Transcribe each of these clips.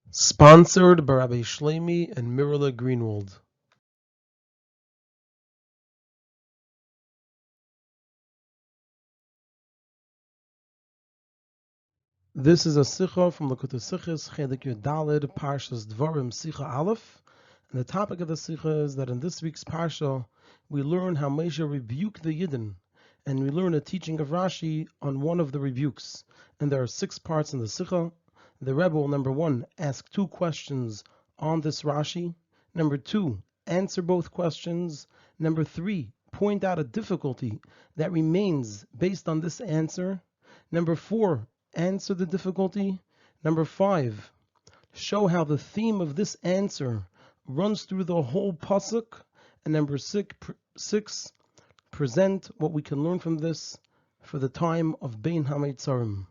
Sponsored by Rabbi Shlomi and Mirala Greenwald. This is a Sicha from Likutei Sichos, Chelek Parshas Devarim, Sicha Alef. And the topic of the Sicha is that in this week's Parsha, we learn how Moshe rebuked the Yidden, and we learn a teaching of Rashi on one of the rebukes. And there are 6 parts in the Sicha. The Rebbe will, number 1, ask 2 questions on this Rashi. Number 2, answer both questions. Number 3, point out a difficulty that remains based on this answer. Number 4, answer the difficulty. Number 5, show how the theme of this answer runs through the whole pasuk. And number 6, present what we can learn from this for the time of Bein HaMeitzarim.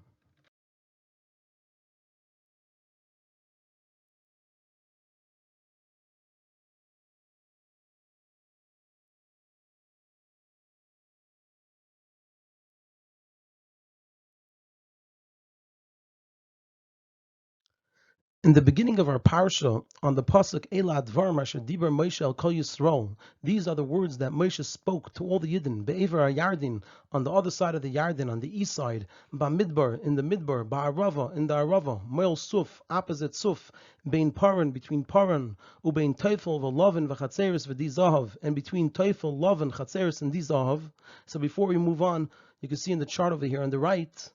In the beginning of our parsha, on the pasuk Ela Advarim Asher Dibar Moshe El Kol Yisrael, these are the words that Moshe spoke to all the Yidden. Be'ever HaYarden, on the other side of the Yarden, on the east side. Ba'midbar, in the Midbar. Ba'arava, in the Arava. Moel Suf, opposite Suf. Bein Paran, between Paran. Ubein Teufel v'Lovin v'Chatzeris Vdi Zahav, and between Teufel, Lovin, Chatzeris, and Vdi Zahav. So before we move on, you can see in the chart over here on the right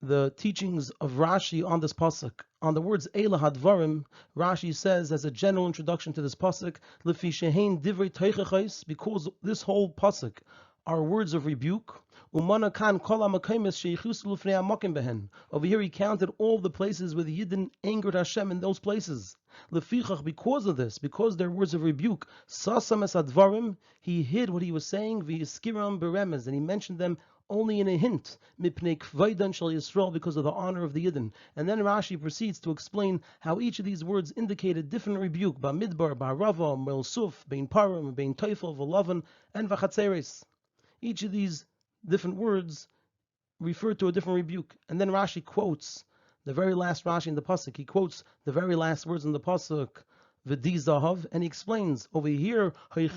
the teachings of Rashi on this pasuk. On the words Eila Hadvarim, Rashi says as a general introduction to this pasuk, Lefi shehein divrei teichachos, because this whole pasuk are words of rebuke. Umana kan kol hamakaymes sheichusu lufnei hamakim behen. Over here he counted all the places where the Yidden angered Hashem in those places. Lefichach, because of this, because they're words of rebuke, sasam es advarim, he hid what he was saying, v'yiskiram beremez, and he mentioned them only in a hint, mipnei kvaydan shel Yisrael, because of the honor of the Yidden. And then Rashi proceeds to explain how each of these words indicate a different rebuke, ba'midbar, ba'arava, me'elsuf, bein param, bein teufel, v'lavan, and v'chatzeres. Each of these different words refer to a different rebuke. And then Rashi quotes the very last Rashi in the pasuk. He quotes the very last words in the pasuk, Vdi Zahav, and he explains over here, Here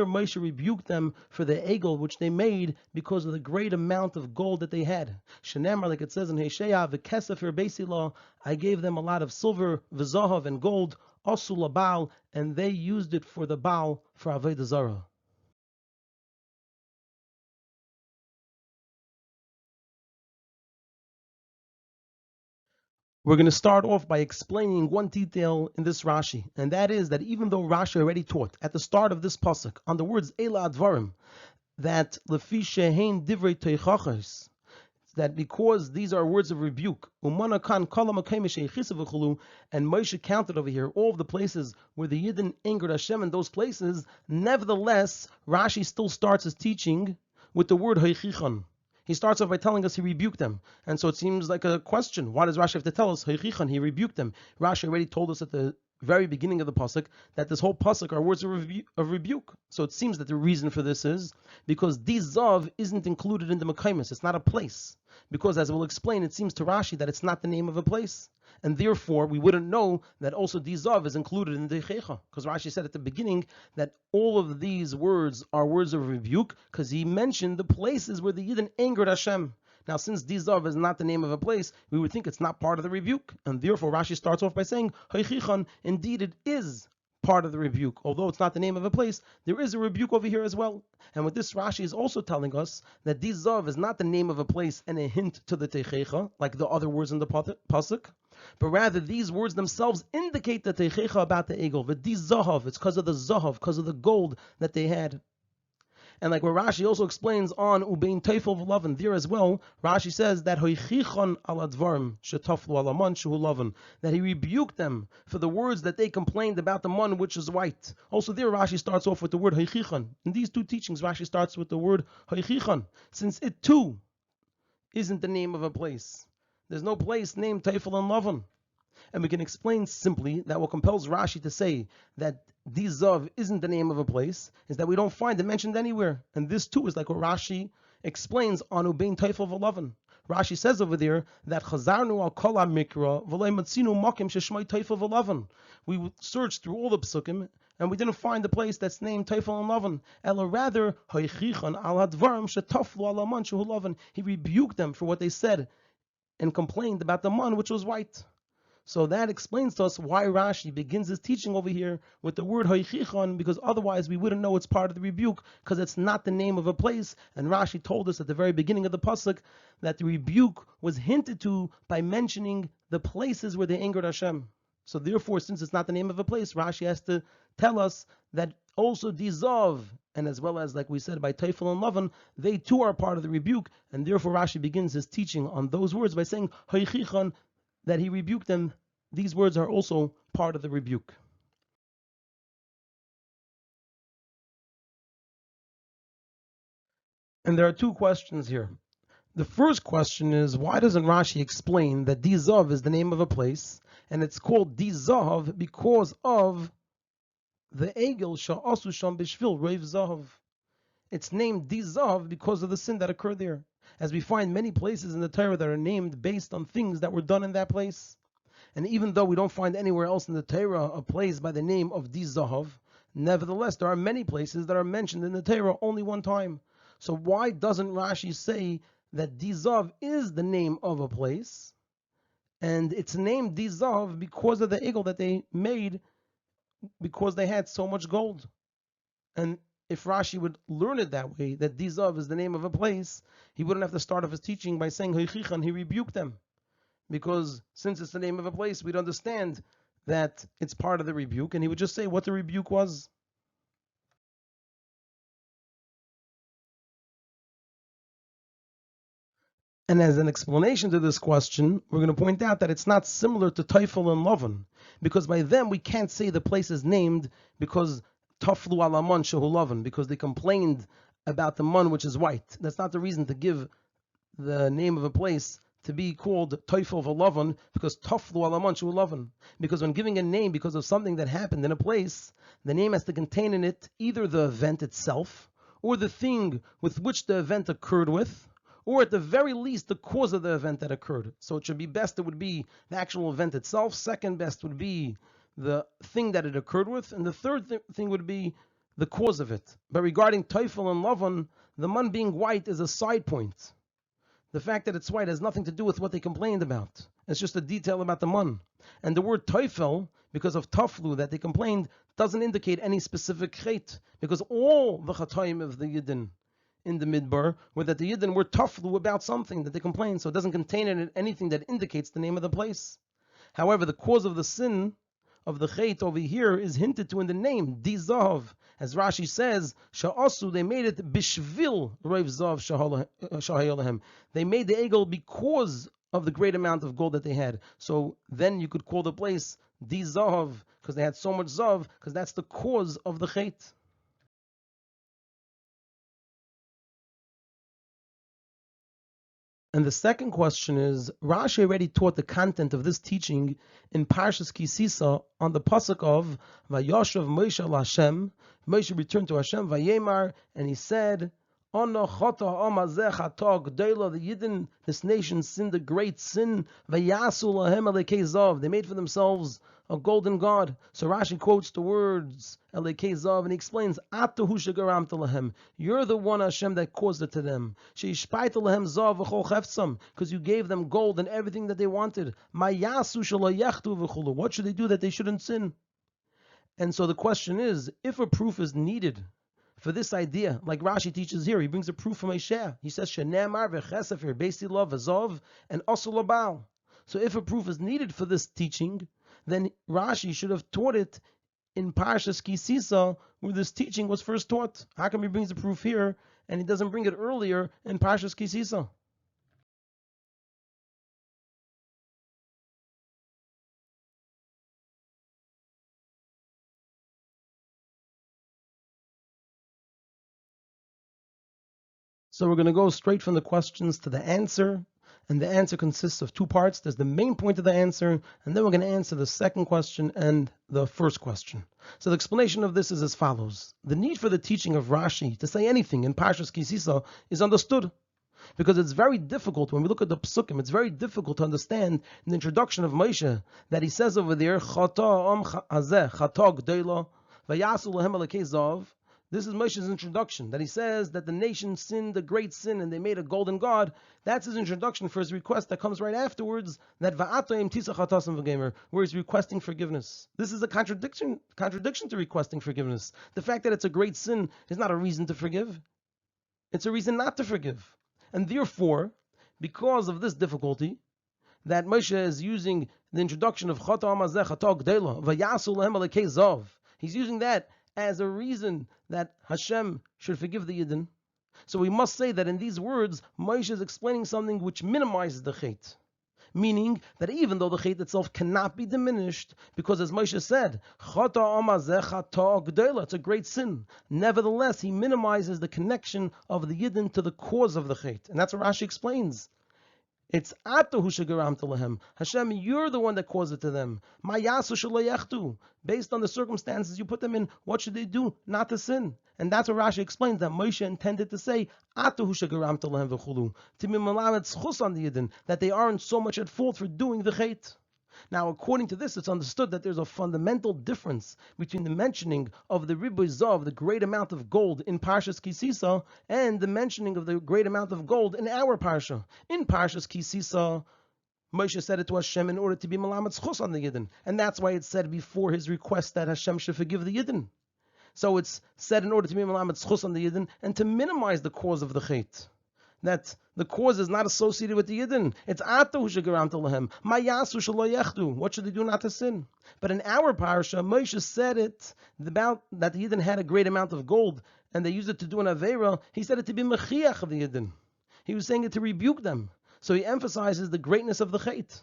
Moshe rebuked them for the egel which they made because of the great amount of gold that they had. Shenemar, like it says in Hosea, v'kesef beisila, I gave them a lot of silver, v'zahav, and gold, asu labal, and they used it for the Baal, for Avodah Zarah. We're going to start off by explaining one detail in this Rashi, and that is that even though Rashi already taught at the start of this pasuk on the words Ela Advarim, that Lefi shehein divrei teichachos, that because these are words of rebuke, Umana kan kol hamakayim sheichisa v'chulu, and Moshe counted over here all of the places where the Yidden angered Hashem in those places, nevertheless, Rashi still starts his teaching with the word heichichon. He starts off by telling us he rebuked them. And so it seems like a question. Why does Rashi have to tell us, heichichon, he rebuked them? Rashi already told us at the very beginning of the pasuk that this whole pasuk are words of rebuke. So it seems that the reason for this is because Vdi Zahav isn't included in the Mekaymis. It's not a place. Because as we'll explain, it seems to Rashi that it's not the name of a place. And therefore, we wouldn't know that also Vdi Zahav is included in the Checha. Because Rashi said at the beginning that all of these words are words of rebuke because he mentioned the places where the Yidden angered Hashem. Now, since Vdi Zahav is not the name of a place, we would think it's not part of the rebuke. And therefore, Rashi starts off by saying, Heichichon, indeed it is part of the rebuke. Although it's not the name of a place, there is a rebuke over here as well. And with this, Rashi is also telling us that Vdi Zahav is not the name of a place and a hint to the Teichecha, like the other words in the pasuk, but rather these words themselves indicate the Teichecha about the Egel. Vdi Zahav, it's because of the Zahav, because of the gold that they had. And like where Rashi also explains on Ubein Teufel v'Lavin, there as well, Rashi says that Hoichichon al advarim shetaflu alaman shehu lavin, that he rebuked them for the words that they complained about the man which is white. Also there Rashi starts off with the word Hoichichon. In these two teachings, Rashi starts with the word Hoichichon, since it too isn't the name of a place. There's no place named Teufel and Lavin. And we can explain simply that what compels Rashi to say that Vdi Zahav isn't the name of a place is that we don't find it mentioned anywhere. And this too is like what Rashi explains on Ubein Teufel v'Lavin. Rashi says over there that Chazarnu al kol mikra v'lei matzinu makim sheshmai Teifel v'Lavan. We searched through all the psukim and we didn't find a place that's named Teifel and Lavan. Ela rather hoichichan al hadvarim shetaflu al aman shehu Lavan. He rebuked them for what they said and complained about the man which was white. So that explains to us why Rashi begins his teaching over here with the word hoichichon, because otherwise we wouldn't know it's part of the rebuke, because it's not the name of a place. And Rashi told us at the very beginning of the pasuk that the rebuke was hinted to by mentioning the places where they angered Hashem. So therefore, since it's not the name of a place, Rashi has to tell us that also Vdi Zahav, and as well as, like we said, by Teifel and Lavan, they too are part of the rebuke. And therefore Rashi begins his teaching on those words by saying hoichichon, that he rebuked them. These words are also part of the rebuke. And there are two questions here. The first question is, why doesn't Rashi explain that Vdi Zahav is the name of a place, and it's called Vdi Zahav because of the Egel Sha'asu Sham Bishvil Reiv Zahav. It's named Vdi Zahav because of the sin that occurred there. As we find many places in the Torah that are named based on things that were done in that place. And even though we don't find anywhere else in the Torah a place by the name of Vdi Zahav, nevertheless, there are many places that are mentioned in the Torah only one time. So why doesn't Rashi say that Vdi Zahav is the name of a place, and it's named Vdi Zahav because of the eagle that they made, because they had so much gold? And if Rashi would learn it that way, that Vdi Zahav is the name of a place, he wouldn't have to start off his teaching by saying Hoichichan, he rebuked them. Because since it's the name of a place, we'd understand that it's part of the rebuke, and he would just say what the rebuke was. And as an explanation to this question, we're going to point out that it's not similar to Teifel and Lavan, because by them we can't say the place is named because Taflu al Aman Shehu Lavan, because they complained about the man which is white. That's not the reason to give the name of a place to be called Teifel v'Lavan, because Taflu al Aman Shehu Lavan. Because when giving a name because of something that happened in a place, the name has to contain in it either the event itself, or the thing with which the event occurred with, or at the very least the cause of the event that occurred. So it should be best, it would be the actual event itself. Second best would be the thing that it occurred with, and the third thing would be the cause of it. But regarding Teifel and Lavan, the man being white is a side point. The fact that it's white has nothing to do with what they complained about. It's just a detail about the man. And the word Teifel, because of Taflu that they complained, doesn't indicate any specific chet, because all the Chatayim of the Yidden in the Midbar were that the Yidden were Taflu about something that they complained, so it doesn't contain in it anything that indicates the name of the place. However, the cause of the sin of the chet over here is hinted to in the name, Vdi Zahav. As Rashi says, Sha'asu, they made it bishvil Reiv Zahav Shahayolahem. They made the egel because of the great amount of gold that they had. So then you could call the place Vdi Zahav, because they had so much Zahav, because that's the cause of the chet. And the second question is, Rashi already taught the content of this teaching in Parshas Kisisa on the pasuk of Vayoshav Moshe al Hashem. Moshe returned to Hashem, Vayemar, and he said, Ono chota omazeh chato gdola, the Yidden, this nation sinned a great sin. Vayasu lahem elekei zav, they made for themselves a golden god. So Rashi quotes the words elekei zav, and he explains, Atahu shegaramta lahem, you're the one Hashem that caused it to them. Sheishpaita lahem zav v'chol cheftzam, because you gave them gold and everything that they wanted. Mayasu shalayechtu v'chulu, what should they do that they shouldn't sin? And so the question is, if a proof is needed for this idea, like Rashi teaches here, he brings a proof from Isaiah. He says, Shenemar v'chesafir beisi lo v'zov and also labal. So if a proof is needed for this teaching, then Rashi should have taught it in Parshas Kisisa, where this teaching was first taught. How come he brings the proof here and he doesn't bring it earlier in Parshas Kisisa? So we're going to go straight from the questions to the answer, and the answer consists of two parts. There's the main point of the answer, and then we're going to answer the second question and the first question. So the explanation of this is as follows. The need for the teaching of Rashi to say anything in Parshas Kisisa is understood, Because it's very difficult, when we look at the psukim, it's very difficult to understand in the introduction of Moshe, that he says over there, this is Moshe's introduction, that he says that the nation sinned a great sin and they made a golden god. That's his introduction for his request that comes right afterwards, that where he's requesting forgiveness. This is a contradiction to requesting forgiveness. The fact that it's a great sin is not a reason to forgive. It's a reason not to forgive. And therefore, because of this difficulty, that Moshe is using the introduction of he's using that as a reason that Hashem should forgive the Yidden. So we must say that in these words, Moshe is explaining something which minimizes the Chet. Meaning that even though the Chet itself cannot be diminished, because as Moshe said, it's a great sin. Nevertheless, he minimizes the connection of the Yidden to the cause of the Chet. And that's what Rashi explains. It's Ata hu shegaramta lahem. Hashem, you're the one that caused it to them. Ma yasu shelo yechtu. Based on the circumstances you put them in, what should they do? Not to sin. And that's what Rashi explains, that Moshe intended to say, Ata hu shegaramta lahem v'chulu. To be melamed schus on the Yidden, that they aren't so much at fault for doing the chet. Now, according to this, it's understood that there's a fundamental difference between the mentioning of the Likutei Sichos, the great amount of gold in Parshas Kisisa, and the mentioning of the great amount of gold in our Parsha. In Parshas Kisisa, Moshe said it to Hashem in order to be melamed schus on the Yidden. And that's why it's said before his request that Hashem should forgive the Yidden. So it's said in order to be melamed schus on the Yidden and to minimize the cause of the chet. That the cause is not associated with the Yidden. It's Ata hu shegaramta lahem. Ma yasu shelo yechtu. What should they do not to sin? But in our parsha, Moshe said it about that the Yidden had a great amount of gold and they used it to do an avera. He said it to be mechiach of the Yidden. He was saying it to rebuke them. So he emphasizes the greatness of the chet.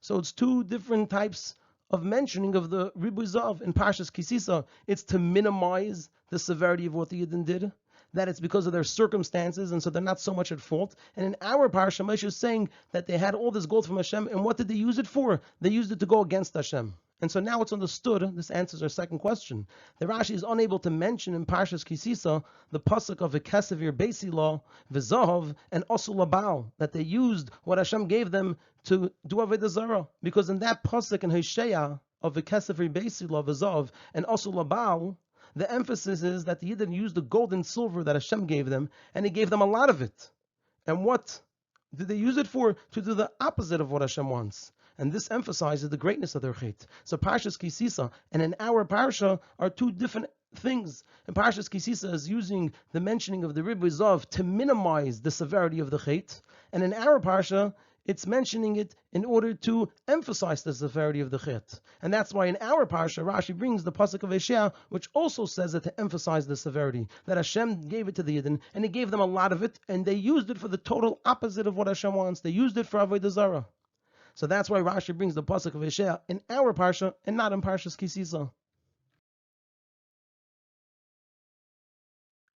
So it's two different types of mentioning of the Likutei Zahav in Parshas Kisisa. It's to minimize the severity of what the Yidden did, that it's because of their circumstances, and so they're not so much at fault. And in our parsha, Moshe is saying that they had all this gold from Hashem, and what did they use it for? They used it to go against Hashem. And so now it's understood, this answers our second question. The Rashi is unable to mention in Parshas Kisisa the pasuk of V'kesevir Beisi Lo, V'zahav, and Osul Labal, that they used what Hashem gave them to do Avodah Zarah. Because in that pasuk in Hosea of V'kesevir Beisi Lo, V'zahav, and Osul Labal, the emphasis is that the Yidden used the gold and silver that Hashem gave them, and He gave them a lot of it. And what did they use it for? To do the opposite of what Hashem wants. And this emphasizes the greatness of their chet. So Parshas Kisisa and in our Parsha are two different things. And Parshas Kisisa is using the mentioning of the Likutei Zahav to minimize the severity of the chet. And in our Parsha, it's mentioning it in order to emphasize the severity of the chet. And that's why in our Parsha, Rashi brings the pasuk of Hosea, which also says it to emphasize the severity. That Hashem gave it to the Yidden, and He gave them a lot of it, and they used it for the total opposite of what Hashem wants. They used it for Avodah Zarah. So that's why Rashi brings the pasuk of Hosea in our Parsha, and not in Parshas Kisisa.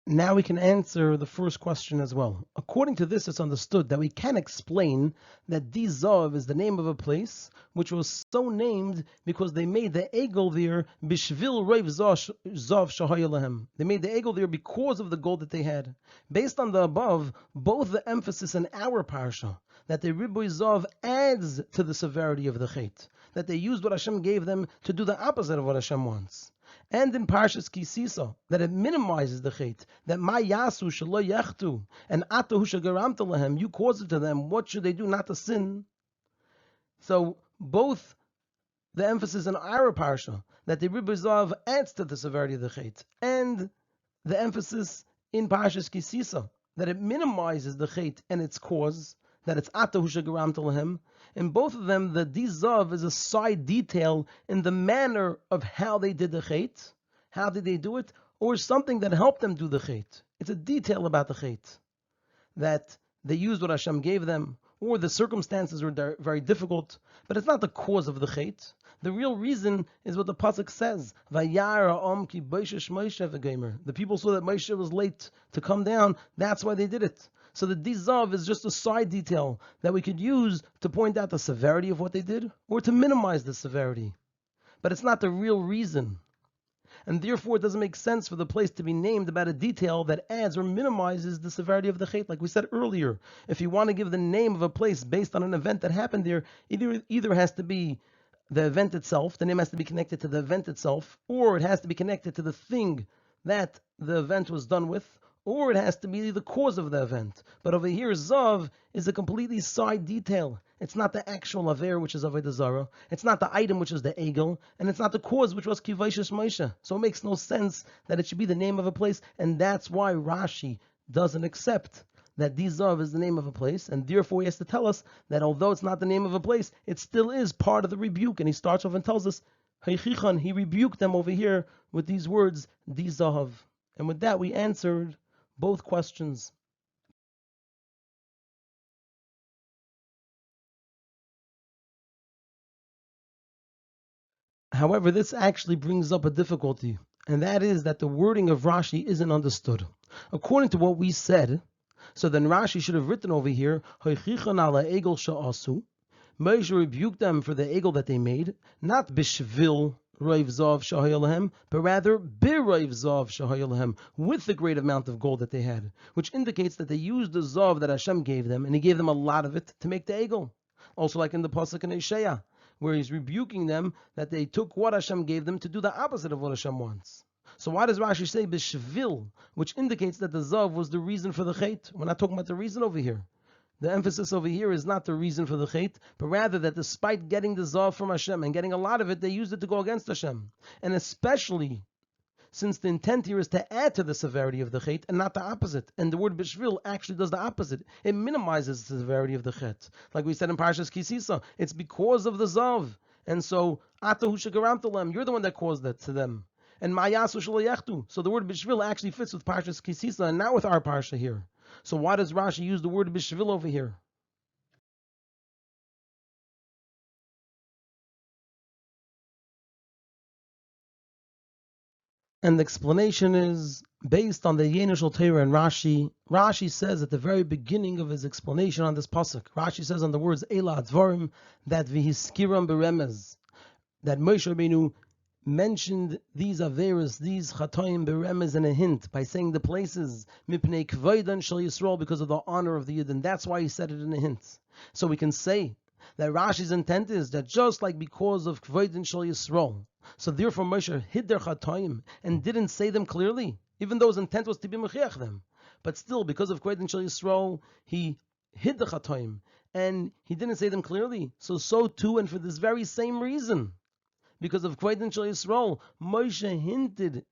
Now we can answer the first question as well. According to this, it's understood that we can explain that Vdi Zahav is the name of a place which was so named because they made the egel there bishvil reiv zav shahaya lahem. They made the egel there because of the gold that they had. Based on the above, both the emphasis in our parsha that the Likutei Zahav adds to the severity of the chet, that they used what Hashem gave them to do the opposite of what Hashem wants. And in Parshas Kisisa, that it minimizes the chet, that ma yasu shelo yechtu, and ata hu shegaramta lahem, you caused it to them, what should they do not to sin? So both the emphasis in our Parsha, that the Likutei Zahav adds to the severity of the chet, and the emphasis in Parshas Kisisa, that it minimizes the chet and its cause, that it's ata hu shegaramta lahem. In both of them, the Vdi Zahav is a side detail in the manner of how they did the chet. How did they do it? Or something that helped them do the chet. It's a detail about the chet. That they used what Hashem gave them, or the circumstances were very difficult, but it's not the cause of the chet. The real reason is what the pasuk says. The people saw that Moshe was late to come down, that's why they did it. So the Vdi Zahav is just a side detail that we could use to point out the severity of what they did, or to minimize the severity. But it's not the real reason. and therefore it doesn't make sense for the place to be named about a detail that adds or minimizes the severity of the chet. Like we said earlier, if you want to give the name of a place based on an event that happened there, either has to be the event itself, the name has to be connected to the event itself, or it has to be connected to the thing that the event was done with, or it has to be the cause of the event. But over here, Zav is a completely side detail. It's not the actual aver, which is Vdi Zahav. It's not the item, which is the egel, and it's not the cause, which was Kivaishis Moshe. So it makes no sense that it should be the name of a place, and that's why Rashi doesn't accept that Vdi Zahav is the name of a place, and therefore he has to tell us that although it's not the name of a place, it still is part of the rebuke. And he starts off and tells us, he rebuked them over here with these words, Vdi Zahav. And with that, we answered both questions. However, this actually brings up a difficulty, and that is that the wording of Rashi isn't understood. According to what we said, so then Rashi should have written over here, Hoichichan ala egel sha'asu. Moshe rebuked them for the egel that they made, not bishvil roiv zav shahayalahem, but rather biroiv zav shahayalahem, with the great amount of gold that they had, which indicates that they used the zav that Hashem gave them, and He gave them a lot of it to make the egel. Also, like in the pasuk in Isaiah, where He's rebuking them that they took what Hashem gave them to do the opposite of what Hashem wants. So why does Rashi say bishvil, which indicates that the zav was the reason for the chait? We're not talking about the reason over here. The emphasis over here is not the reason for the chait, but rather that despite getting the zav from Hashem and getting a lot of it, they used it to go against Hashem. And especially since the intent here is to add to the severity of the chait and not the opposite. And the word bishvil actually does the opposite. It minimizes the severity of the chet. Like we said in Parshas Kisisa, it's because of the zav. And so, Atahu shagaramtalem, you're the one that caused that to them. And mayasu shalayechtu. So the word bishvil actually fits with Parshas Kisisa and not with our Parsha here. So why does Rashi use the word bishvil over here? And the explanation is based on the Yenushal Torah and Rashi. Rashi says at the very beginning of his explanation on this pasuk, Rashi says on the words Ela Dvarim that vihiskiram beremez, that Moshe Rabbeinu mentioned these averas, these chatoim beremez in a hint by saying the places mipnei kvoidan shel Yisrael because of the honor of the Yidden. That's why he said it in a hint. So we can say that Rashi's intent is that just like because of kvoidan shel Yisrael, so therefore Moshe hid their chatoim and didn't say them clearly, even though his intent was to be mechiach them. But still, because of kvoidan shel Yisrael, he hid the chatoim and he didn't say them clearly. So too, and for this very same reason, because of Kvoidan Shel Yisrael, Moshe hinted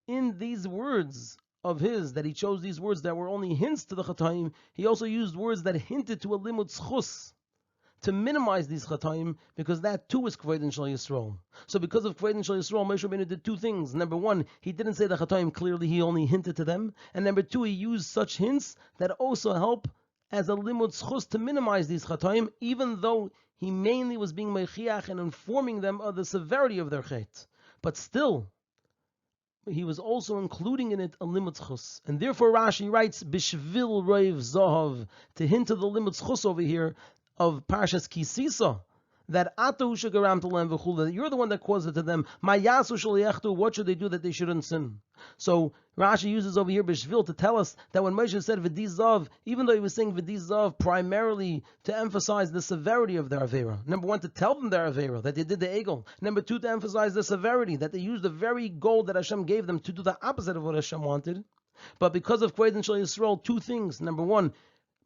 in these words of his, that he chose these words that were only hints to the Chataim. He also used words that hinted to a limud schus, to minimize these Chataim, because that too is Kvoidan Shel Yisrael. So because of Kvoidan Shel Yisrael, Moshe Rabbeinu did two things. Number one, he didn't say the Chataim clearly, he only hinted to them. And number two, he used such hints that also help as a limud schus to minimize these Chataim, even though he mainly was being mechiach and informing them of the severity of their chet. But still, he was also including in it a limud chus. And therefore Rashi writes, Bishvil Roiv Zahav, to hint to the limud chus over here of Parshas Kisisa, that Atahu shagaram talem v'chul, that you're the one that caused it to them. Mayasu shaliachtu, what should they do that they shouldn't sin? So Rashi uses over here Bishvil to tell us that when Moshe said Vdi Zahav, even though he was saying Vdi Zahav primarily to emphasize the severity of their Avera. Number one, to tell them their Avera, that they did the Egel. Number two, to emphasize the severity, that they used the very gold that Hashem gave them to do the opposite of what Hashem wanted. But because of Kvoidan Shel Yisrael, two things. Number one,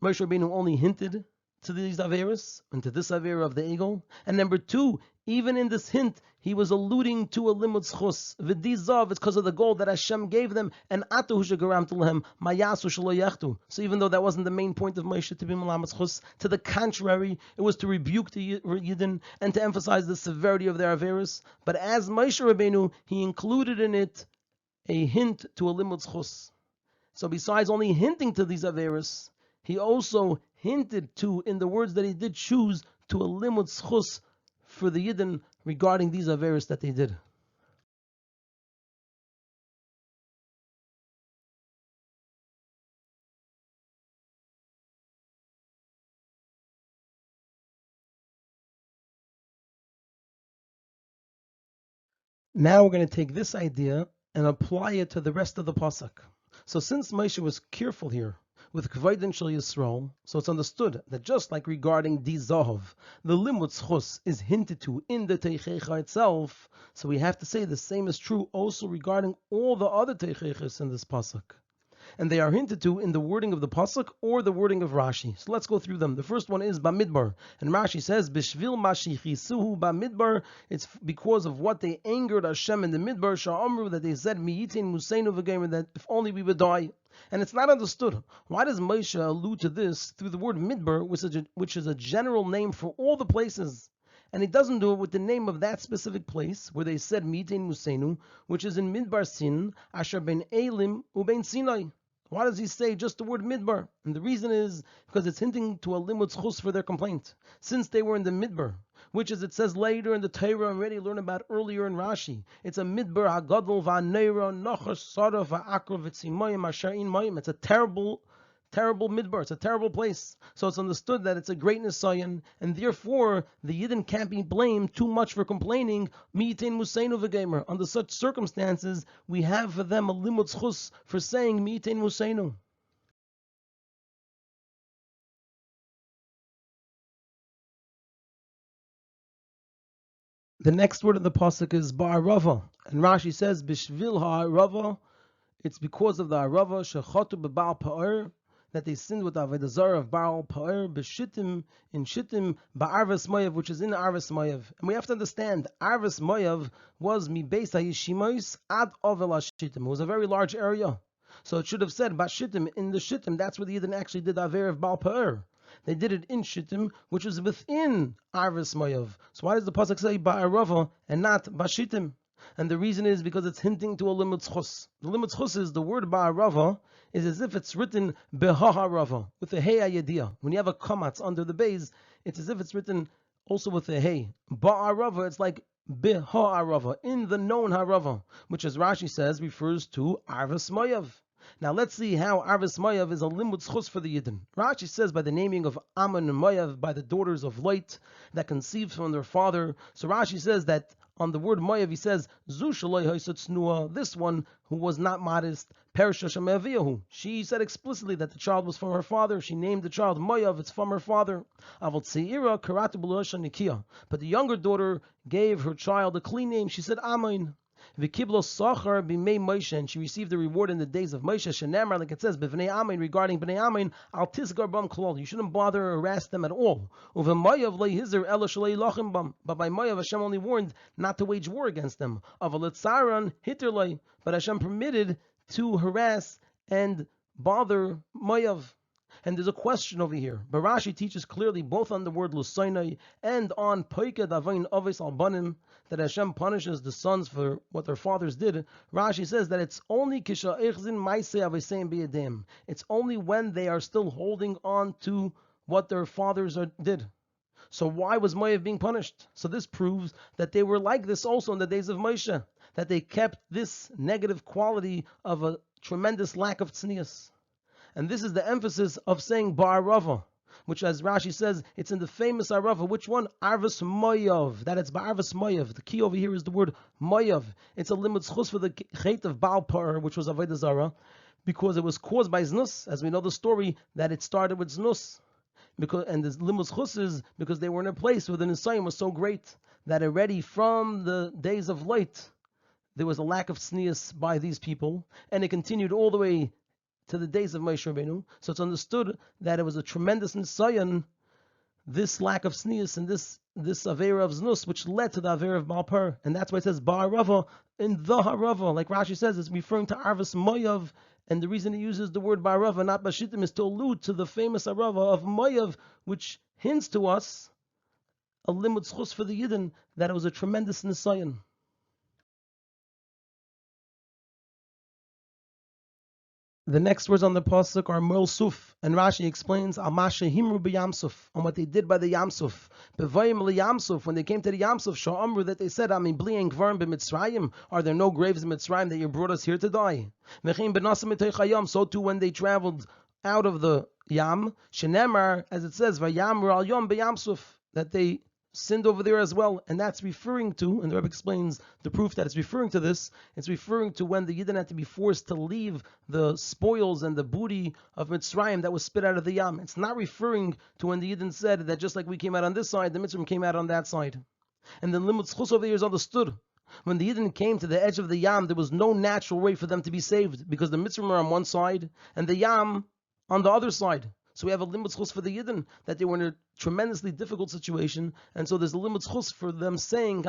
Moshe Rabbeinu only hinted to these Averas, and to this Avera of the Egel. And number two, even in this hint, he was alluding to a limud schus. V'di zav, it's because of the gold that Hashem gave them, and atu shagaram lehem mayasu shelo yachtu. So even though that wasn't the main point of Moshe to be malamas schus, to the contrary, it was to rebuke the Yidden and to emphasize the severity of their Averas. But as Moshe Rabbeinu, he included in it a hint to a limud schus. So besides only hinting to these Averas, he also hinted to, in the words that he did choose, to a limud schus for the Yidden regarding these Averis that they did. Now we're going to take this idea and apply it to the rest of the pasuk. So since Moshe was careful here with Kvaydin Shel Yisrael, so it's understood that just like regarding Vdi Zahav, the Limud Sichos is hinted to in the Teichecha itself, so we have to say the same is true also regarding all the other Teichechas in this pasuk. And they are hinted to in the wording of the pasuk or the wording of Rashi. So let's go through them. The first one is Bamidbar, and Rashi says, "Bishvil mashichisuhu Bamidbar." It's because of what they angered Hashem in the Midbar. Sha'amru, that they said, "Miyitin Museinu v'Gamer," that if only we would die. And it's not understood. Why does Moshe allude to this through the word Midbar, which is a general name for all the places? And he doesn't do it with the name of that specific place where they said Miyitin Museinu, which is in Midbar Sin, Asher ben Elim ubein Sinai. Why does he say just the word midbar? And the reason is because it's hinting to a limud chus for their complaint. Since they were in the midbar, which as it says later in the Torah, already learned about earlier in Rashi, it's a midbar hagadol va'neira nochas sara va'akra v'tzimayim asherin mayim. It's a terrible midbar. It's a terrible place. So it's understood that it's a great nisayan, and therefore the Yidden can't be blamed too much for complaining. Mi'itain museinu v'gamer. Under such circumstances, we have for them a limud chus for saying mi'itain museinu. The next word of the pasuk is ba'arava, and Rashi says bishvil ha'arava. It's because of the arava shechotu b'ba'al pa'er, that they sinned with the Vdi Zahav of Baal Pa'er, B'shittim, in Shittim, Ba'arvas Moav, which is in Arvas Moav. And we have to understand, Arvas Moav was mi beis ha'yishimois ad ovel ha'shittim. It was a very large area. So it should have said, Ba'shittim, in the Shittim. That's where the Yidden actually did the Aver of Baal Pa'er. They did it in Shittim, which was within Arvas Moav. So why does the pasuk say Ba'arava and not Ba'shittim? And the reason is because it's hinting to a limud chus. The limud chus is the word ba'arava is as if it's written beha'arava with a hey ayadiyah. When you have a kamatz under the base, it's as if it's written also with a hey. Ba'arava, it's like beha'arava, in the known harava, which as Rashi says refers to arvas moyav. Now let's see how arvas moyav is a limud chus for the Yidden. Rashi says by the naming of Ammon and Moav, by the daughters of Lot that conceived from their father. So Rashi says that on the word Moav, he says, Zu shaloi ha'isatznua, this one who was not modest, Perisha Shemeviyahu. She said explicitly that the child was from her father. She named the child Moav, it's from her father. Avot Seira karatu b'lo Nikia. But the younger daughter gave her child a clean name. She said Amin. V'kiblo sachar b'mei Moshe, and she received the reward in the days of Moshe. Shenemar, like it says, b'vnei Amin, regarding b'nei Amin, al tisgar bam klol. You shouldn't bother or harass them at all. Uv'mayav lehizer ela shalei lachim bam. But by Mayav, Hashem only warned not to wage war against them. Avaletzaran hiterlei, but Hashem permitted to harass and bother Mayav. And there's a question over here. But Rashi teaches clearly both on the word Lusainai and on Poiked Avain Aves Albanim, that Hashem punishes the sons for what their fathers did. Rashi says that it's only Kisha Echzin Maise Aveseim Biyadim. It's only when they are still holding on to what their fathers did. So why was Moav being punished? So this proves that they were like this also in the days of Moshe, that they kept this negative quality of a tremendous lack of tznius. And this is the emphasis of saying Ba'arava, which as Rashi says, it's in the famous Arava. Which one? Arvas Moav. That it's Ba'arvas Moav. The key over here is the word Moav. It's a limud chus for the chet of Baal Pa'er, which was Vdi Zahav, because it was caused by Znus, as we know the story, that it started with Znus. And the limud chus is because they were in a place where the Nisayim was so great that already from the days of Lot, there was a lack of tznius by these people, and it continued all the way to the days of Moshe Rabbeinu. So it's understood that it was a tremendous nisayan, this lack of tznius and this avera of znus, which led to the avera of Baal Pa'er. And that's why it says Ba'arava in the harava. Like Rashi says, it's referring to Arvas Moav. And the reason he uses the word Ba'arava, not Bashittim, is to allude to the famous arava of Moav, which hints to us a limud chus for the Yidden, that it was a tremendous nisayan. The next words on the pasuk are Mol Suf, and Rashi explains Amasha Himru b'Yamsuf, on what they did by the Yamsuf. B'vayim Yamsuf, when they came to the Yamsuf, Sha'amru, that they said, Amin bli'en gvarim b'Mitzrayim, are there no graves in Mitzrayim that you brought us here to die? V'chein b'nasim eteichayam, so too when they traveled out of the Yam, Shenemar, as it says, Vayamru al Yom b'Yamsuf, that they sinned over there as well, and that's referring to, and the Rebbe explains the proof that it's referring to this, it's referring to when the Yidden had to be forced to leave the spoils and the booty of Mitzrayim that was spit out of the Yam. It's not referring to when the Yidden said that just like we came out on this side, the Mitzrayim came out on that side. And the Limud Sichos over here is understood. When the Yidden came to the edge of the Yam, there was no natural way for them to be saved, because the Mitzrayim were on one side, and the Yam on the other side. So we have a limud chus for the Yidden, that they were in a tremendously difficult situation, and so there's a limud chus for them saying,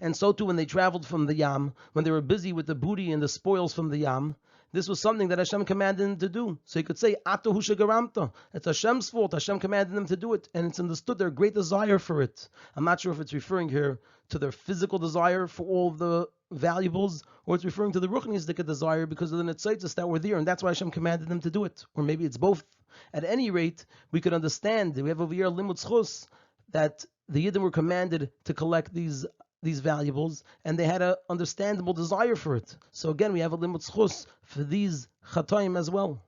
and so too when they traveled from the Yam, when they were busy with the booty and the spoils from the Yam, this was something that Hashem commanded them to do. So you could say, Ato Husha Garamta. It's Hashem's fault. Hashem commanded them to do it, and it's understood their great desire for it. I'm not sure if it's referring here to their physical desire for all of the valuables, or it's referring to the ruchnistic desire because of the netzaitis that were there, and that's why Hashem commanded them to do it. Or maybe it's both. At any rate, we could understand, we have over here limud chus, that the Yidden were commanded to collect these valuables, and they had an understandable desire for it. So again, we have a limud chus for these chatoim as well.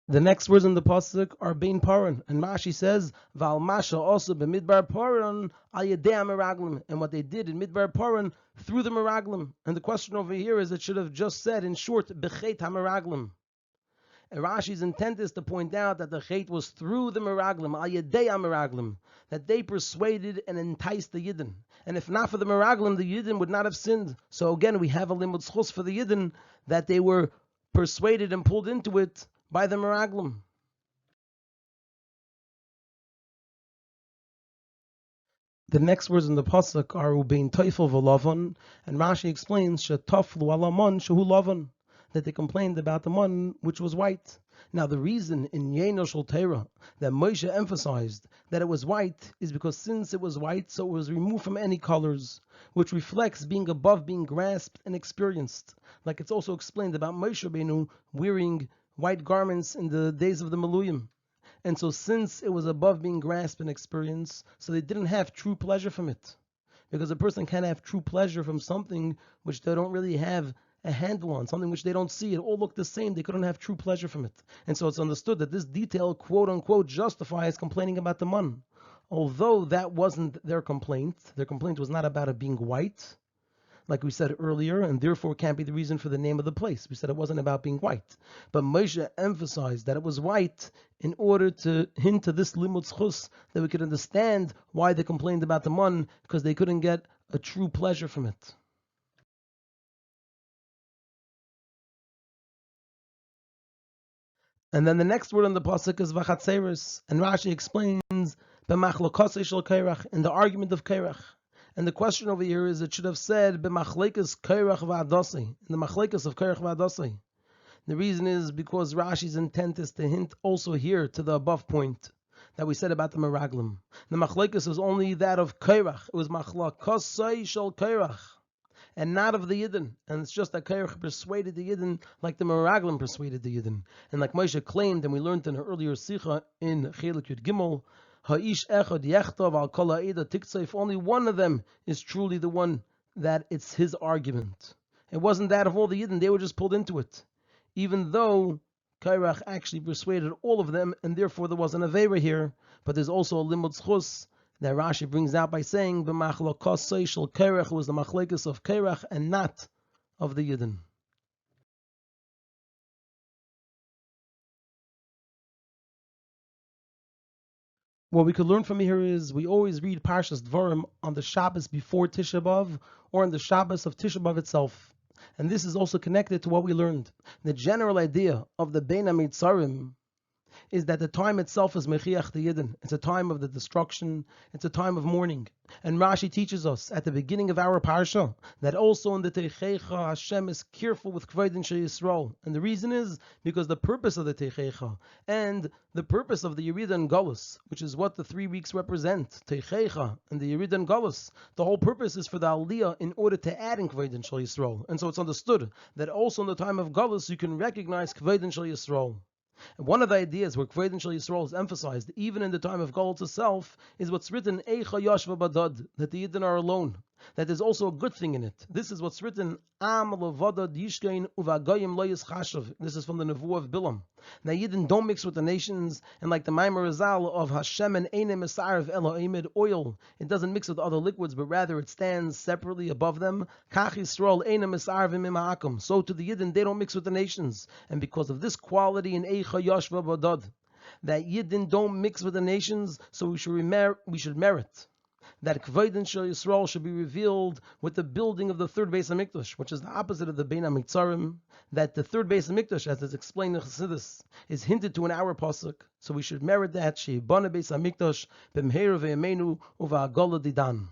The next words in the pasuk are bein paran, and Rashi says, "Val masha also b'midbar paran ayedei meraglim," and what they did in midbar paran through the meraglim. And the question over here is, it should have just said in short, b'chet hameraglim. And Rashi's intent is to point out that the chet was through the meraglim, ayedei meraglim, that they persuaded and enticed the Yidden. And if not for the meraglim, the Yidden would not have sinned. So again, we have a limud chus for the Yidden, that they were persuaded and pulled into it by the meraglim. The next words in the pasuk are ubein toifel v'lavon, and Rashi explains shetaflu alamon shehu lavon, that they complained about the mon which was white. Now the reason in Yeno Shel Torah that Moshe emphasized that it was white is because since it was white, so it was removed from any colors, which reflects being above being grasped and experienced. Like it's also explained about Moshe Rabbeinu wearing white garments in the days of the Maluyim. And so since it was above being grasped and experienced, so they didn't have true pleasure from it. Because a person can't have true pleasure from something which they don't really have a handle on, something which they don't see. It all looked the same. They couldn't have true pleasure from it. And so it's understood that this detail, quote unquote, justifies complaining about the mun. Although that wasn't their complaint was not about it being white, like we said earlier, and therefore can't be the reason for the name of the place. We said it wasn't about being white. But Moshe emphasized that it was white in order to hint to this limud chus, that we could understand why they complained about the mun, because they couldn't get a true pleasure from it. And then the next word on the pasuk is v'chatzeres, and Rashi explains b'machlokasei shel kairach, in the argument of kairach. And the question over here is, it should have said b'machlekas kairach v'adasei, in the machlekas of kairach v'adasei. The reason is because Rashi's intent is to hint also here to the above point that we said about the meraglim. The machlekas was only that of kairach; it was machlokasei shel kairach, and not of the Yidden. And it's just that Kairach persuaded the Yidden like the Meraglim persuaded the Yidden. And like Moshe claimed, and we learned in an earlier Sicha in Chelek Yud Gimel, Ha'ish echad yechtav al kol ha'eda tiktseif, only one of them is truly the one that it's his argument. It wasn't that of all the Yidden, they were just pulled into it. Even though Kairach actually persuaded all of them, and therefore there was an Aveira here, but there's also a limud chus that Rashi brings out by saying b'machlokasei shel kairach was the machlekes of kairach and not of the Yidden. What we could learn from here is we always read Parshas Devarim on the Shabbos before Tisha B'Av or on the Shabbos of Tisha B'Av itself. And this is also connected to what we learned. The general idea of the Bein HaMitzarim is that the time itself is Mechiach the Yidden. It's a time of the destruction. It's a time of mourning. And Rashi teaches us at the beginning of our Parsha that also in the Teichecha Hashem is careful with Kvaydin Shei Yisrael. And the reason is because the purpose of the Teichecha and the purpose of the Yerida and Galus, which is what the 3 weeks represent, Teichecha and the Yerida and Galus, the whole purpose is for the Aliyah in order to add in Kvaydin Shei Yisrael. And so it's understood that also in the time of Galus you can recognize Kvaydin Shei Yisrael. And one of the ideas where Kvaydin Shel Yisrael is emphasized, even in the time of Galus itself, is what's written, Eicha Yashva Badad, that the Yidden are alone. that there's also a good thing in it. This is what's written, Am levoda yishkein uvagoyim lo yischashav. This is from the Nevuah of Bilam. Now Yidden don't mix with the nations, and like the Maimer Rizal of Hashem and Einem Esarv Elohimid oil, it doesn't mix with other liquids, but rather it stands separately above them. Kach Yisrael Einem Esarvim Ima'akum. So to the Yidden, they don't mix with the nations. And because of this quality in Eicha Yashva Badad, that Yidden don't mix with the nations, so we should merit that Kvoidin Shel Yisrael should be revealed with the building of the third Beis HaMikdash, which is the opposite of the Bein HaMitzarim, that the third Beis HaMikdash, as is explained in Chassidus, is hinted to in our Pasuk, so we should merit that Sheibana Beis HaMikdash B'mheir Ve'emenu Uva Agola Didan.